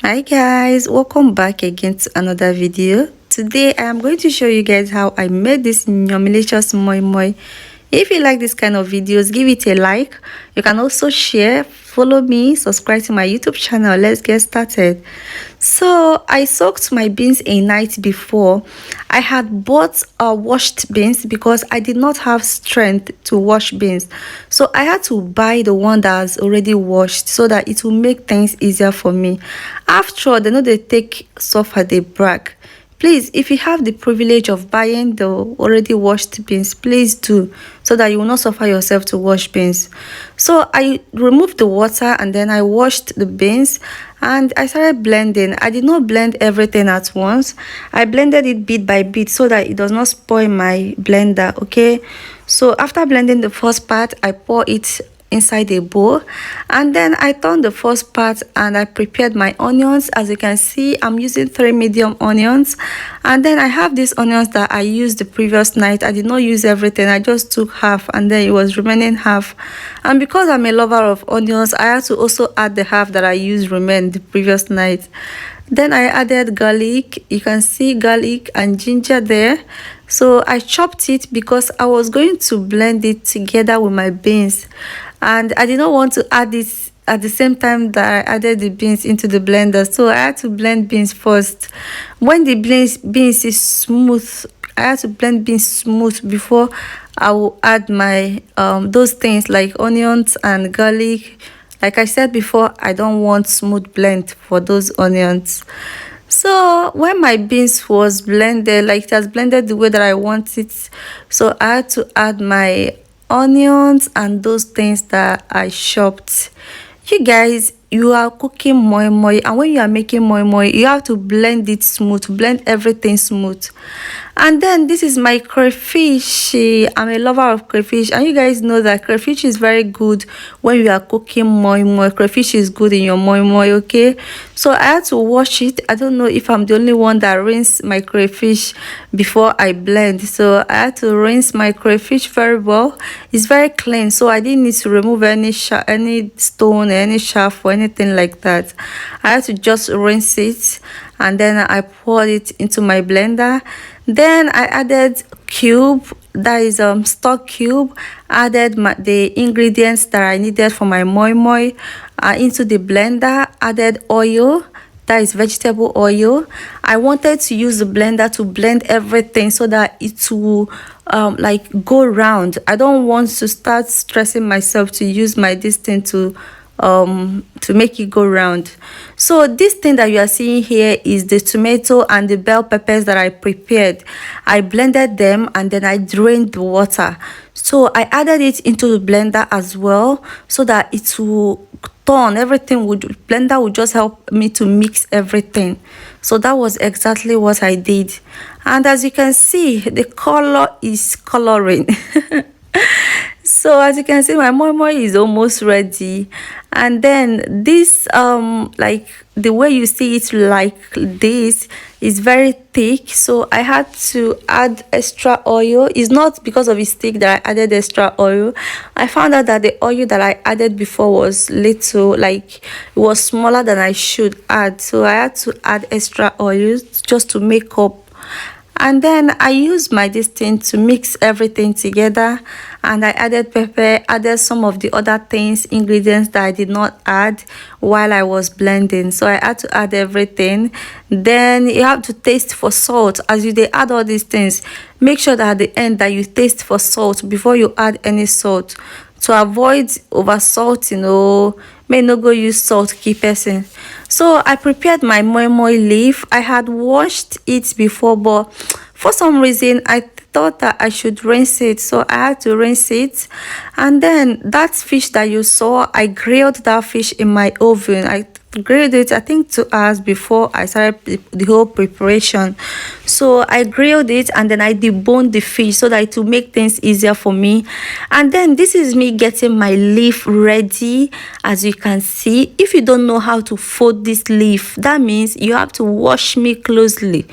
Hi guys, welcome back again to another video. Today I am going to show you guys how I made this numilicious moi moi. If you like this kind of videos, give it a like. You can also share, follow me, subscribe to my YouTube channel. Let's get started. So I soaked my beans a night before. I had bought washed beans because I did not have strength to wash beans, so I had to buy the one that's already washed so that it will make things easier for me. After all, they know they take suffer, they brag. Please, if you have the privilege of buying the already washed beans, please do, so that you will not suffer yourself to wash beans. So I removed the water and then I washed the beans and I started blending. I did not blend everything at once. I blended it bit by bit so that it does not spoil my blender, okay? So after blending the first part, I pour it inside a bowl, and then I turned the first part and I prepared my onions. As you can see, I'm using 3 medium onions, and then I have these onions that I used the previous night. I did not use everything, I just took half and then it was remaining half. And because I'm a lover of onions, I had to also add the half that I used remain the previous night. Then I added garlic. You can see garlic and ginger there. So I chopped it because I was going to blend it together with my beans, and I did not want to add this at the same time that I added the beans into the blender. So I had to blend beans first. When the beans is smooth, I had to blend beans smooth before I will add my those things like onions and garlic. Like I said before, I don't want smooth blend for those onions. So when my beans was blended, like it has blended the way that I want it, so I had to add my onions and those things that I chopped. You guys, you are cooking moi moi, and when you are making moi moi, you have to blend it smooth, blend everything smooth. And then this is my crayfish. I'm a lover of crayfish, and you guys know that crayfish is very good when you are cooking moi moi. Crayfish is good in your moi moi, okay? So I had to wash it. I don't know if I'm the only one that rinse my crayfish before I blend, so I had to rinse my crayfish very well. It's very clean, so I didn't need to remove any stone, any shaft or anything like that. I had to just rinse it, and then I poured it into my blender. Then I added cube, that is stock cube. Added the ingredients that I needed for my moi moi into the blender. Added oil, that is vegetable oil. I wanted to use the blender to blend everything so that it will like go round. I don't want to start stressing myself to use my this thing to make it go round. So this thing that you are seeing here is the tomato and the bell peppers that I prepared. I blended them and then I drained the water, so I added it into the blender as well so that it will turn everything. Would blender would just help me to mix everything. So that was exactly what I did, and as you can see, the color is coloring. So as you can see, my moi moi is almost ready. And then this like the way you see it like this is very thick, so I had to add extra oil. It's not because of its thick that I added extra oil. I found out that the oil that I added before was little, like it was smaller than I should add, so I had to add extra oil just to make up. And then I used my this thing to mix everything together, and I added pepper, added some of the other things, ingredients that I did not add while I was blending. So I had to add everything. Then you have to taste for salt. As you they add all these things, make sure that at the end that you taste for salt before you add any salt, to avoid over salt, may not go use salt keep person. So I prepared my moi moi leaf. I had washed it before, but for some reason I thought that I should rinse it, so I had to rinse it. And then that fish that you saw, I grilled that fish in my oven. I grilled it, I think 2 hours before I started the whole preparation. So I grilled it and then I deboned the fish so that it will make things easier for me. And then this is me getting my leaf ready. As you can see, if you don't know how to fold this leaf, that means you have to watch me closely.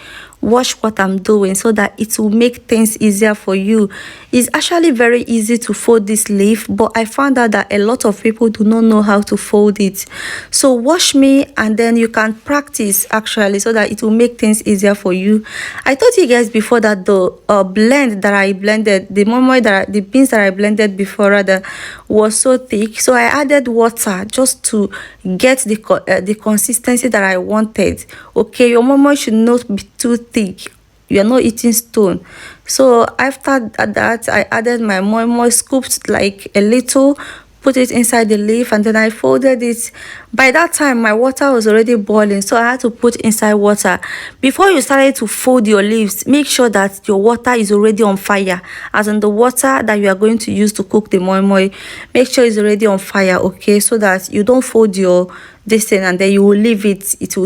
watch what I'm doing so that it will make things easier for you. It's actually very easy to fold this leaf, but I found out that a lot of people do not know how to fold it. So watch me and then you can practice actually so that it will make things easier for you. I told you guys before that the blend that I blended, the moi moi the beans that I blended before rather, was so thick, so I added water just to get the consistency that I wanted. Okay, your moi moi should not be too thick. You are not eating stone. So after that, I added my moi moi, scooped like a little, put it inside the leaf, and then I folded it. By that time my water was already boiling, so I had to put inside water. Before you started to fold your leaves, make sure that your water is already on fire, as in the water that you are going to use to cook the moi moi, make sure it's already on fire. Okay, so that you don't fold your this thing and then you will leave it. It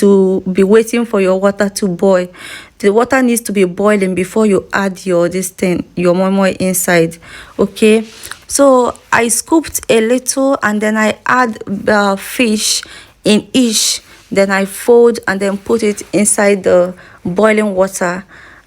will be waiting for your water to boil. The water needs to be boiling before you add your this thing, your moi moi inside. Okay, so I scooped a little and then I add fish in each, then I fold and then put it inside the boiling water.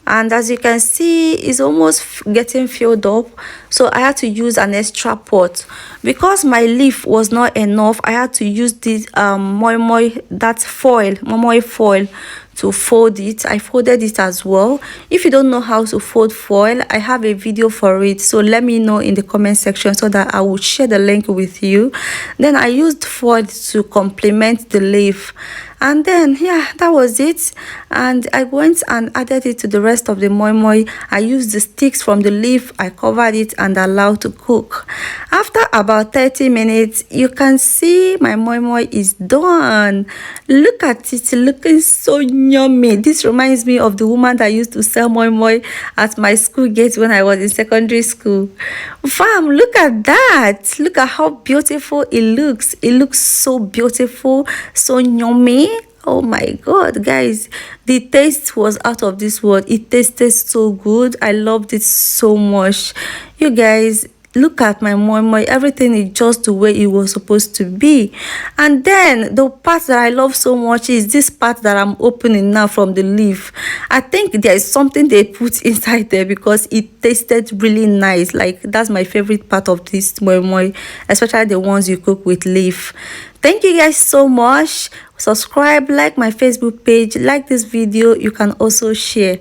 And as you can see, it's almost getting filled up, so I had to use an extra pot because my leaf was not enough. I had to use this moi moi, that foil, moi moi foil, to fold it. I folded it as well. If you don't know how to fold foil, I have a video for it, so let me know in the comment section so that I will share the link with you. Then I used foil to complement the leaf, and then yeah, that was it. And I went and added it to the rest of the moi moi. I used the sticks from the leaf, I covered it and allowed to cook. After about 30 minutes, you can see my moi moi is done. Look at it, looking so yummy. This reminds me of the woman that used to sell moi moi at my school gate when I was in secondary school. Fam, look at that. Look at how beautiful it looks. It looks so beautiful, so yummy. Oh my god, guys, the taste was out of this world. It tasted so good. I loved it so much. You guys, look at my moi moi. Everything is just the way it was supposed to be. And then the part that I love so much is this part that I'm opening now from the leaf. I think there is something they put inside there because it tasted really nice. Like, that's my favorite part of this moi moi, especially the ones you cook with leaf. Thank you guys so much. Subscribe, like my Facebook page, like this video. You can also share.